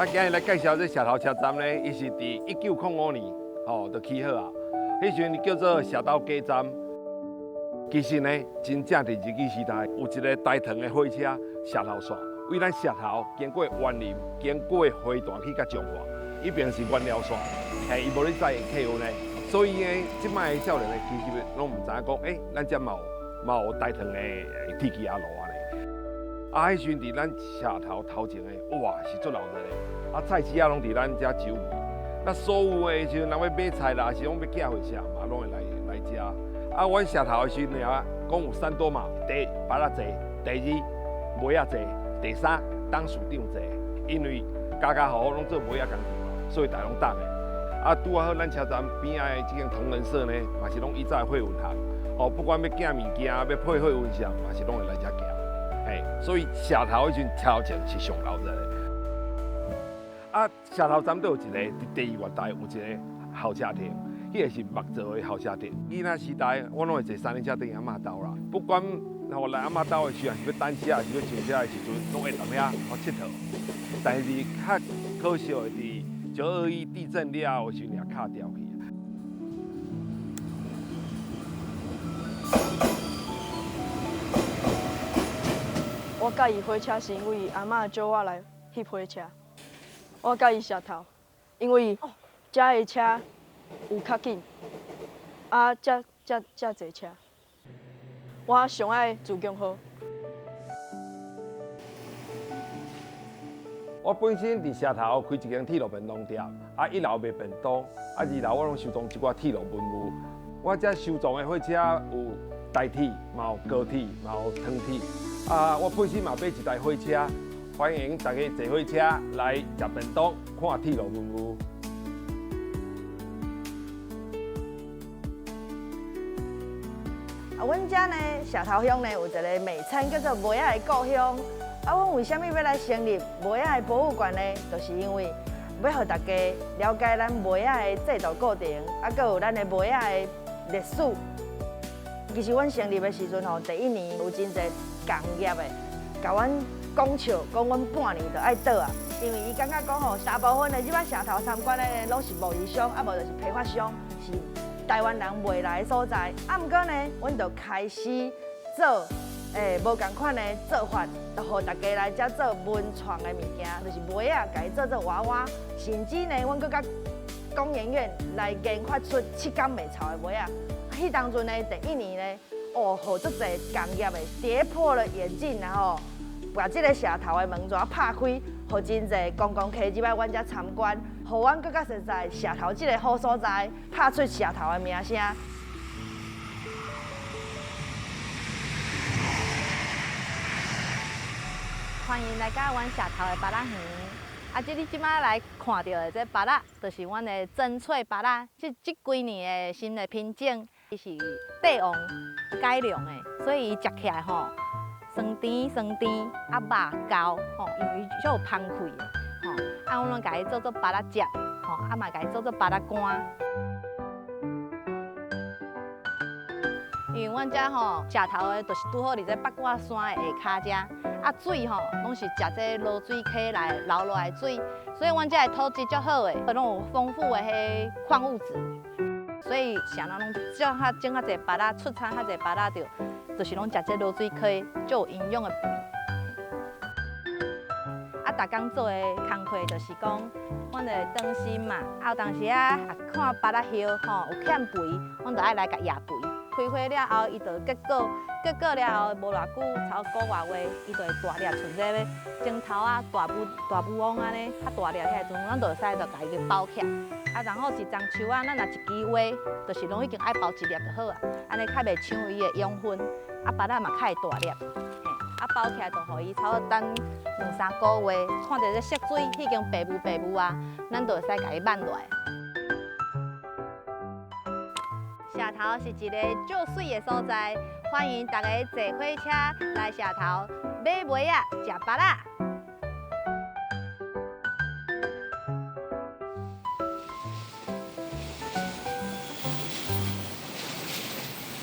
今日来介绍这社头车站呢，伊是伫1905年就起好啊。迄时阵叫做社头街站。其实呢，真正伫日据时代有一个大长的火车社头线，为咱社头经过园林，经过花坛去甲彰化，一边是原料线，伊无咧载客运呢。所以呢，即摆的少年呢，其实拢唔知影讲，咱遮嘛有大长的铁骑路安尼。迄时阵伫咱社头前的，哇是足闹热的，菜市啊拢伫咱遮周围。那所有的时阵，人要买菜啦，是拢要寄回社嘛，拢会来遮。阮社头的时阵啊，讲有3多嘛，第一巴拉济，第二梅仔济，第三董事长济。因为家户户拢做梅仔工程，所以大拢搭的。拄好咱车站边仔的即间同仁社呢，嘛是拢以前的货运行。不管要寄物件，要配货运上，嘛是拢会来遮寄。所以社头迄阵车头前是上闹热的。社头站都有一个伫第2月台有一个候车亭，迄个是木造的候车亭。囡仔时代，我拢会坐3轮车等阿嬷兜啦。不管来阿嬷兜的时阵，是要等车，是要上车的时阵，拢会踮遐佚佗。但是较可惜的是，921地震了后，时阵也卡掉去。我介意火车是因为阿嬷叫我来翕火车。我介意社头，因为遮的车有较紧，遮侪车。我上爱自强号。我本身伫社头开一间铁路便当店，1楼卖便当，2楼我拢收藏一寡铁路文物。我遮收藏的火车有台铁，嘛有高铁，嘛有长铁。我本身嘛买一台火车，欢迎大家坐火车来食便当，看铁路文物。阮遮呢，社头乡呢有一个名称叫做梅仔的故乡。阮为虾米要来成立梅仔的博物馆呢？就是因为要让大家了解咱梅仔的制度过程，还有咱的梅仔的历史。其实阮成立的时阵第1年有真侪工业的，甲阮讲笑，讲阮半年就爱倒啊。因为伊感觉讲大部分的入来社头参观的拢是贸易商，无就是批发商，是台湾人袂来的所在。毋过呢，阮就开始做无共款的做法，就互大家来遮做文创的物件，就是梅仔，家做娃娃，甚至呢，阮搁甲工研院来研发出7天袂臭的梅仔。迄当阵呢，第1年呢，互足侪工业的跌破了眼镜，然后把这个社头的门窗拍开，互真侪观光客入来阮遮参观，互阮更加实在社头这个好所在，拍出社头的名声。欢迎来到阮社头的芭乐园。你即摆来看到的这芭乐，就是阮的真脆芭乐。这几年的新的品种，伊是帝王改良的，所以伊食起来酸甜，肉厚因为足有芳气的阮拢家己做芭乐汁嘛家己做芭乐干。因为阮遮社头的，就是拄好伫这八卦山的下骹遮，水拢是食这落水溪来流落来的水，所以阮遮的土质足好的，拢有丰富的迄矿物质，所以啥人拢种较侪芭乐，出产较侪芭乐就是拢食这落水溪，足有营养的肥。逐工做的工课就是讲，阮就当心嘛，有当时看芭乐叶有欠肥，阮就爱来甲压肥。开花了后，伊就结果了后无偌久，超1个月话，伊就会大粒，像这个钟头大布翁安尼，大粒起来阵，咱就会使就家己包起来。然后一丛树咱若一枝花，就是拢已经爱包1粒就好啊，安尼较袂抢伊的养分，芭乐嘛较会大粒。包起来就互伊差不多等2、3个月，看到这色水已经白雾咱就会使甲伊挽落来。社头是一个足水的所在，欢迎大家坐火车来社头买梅仔、食芭乐。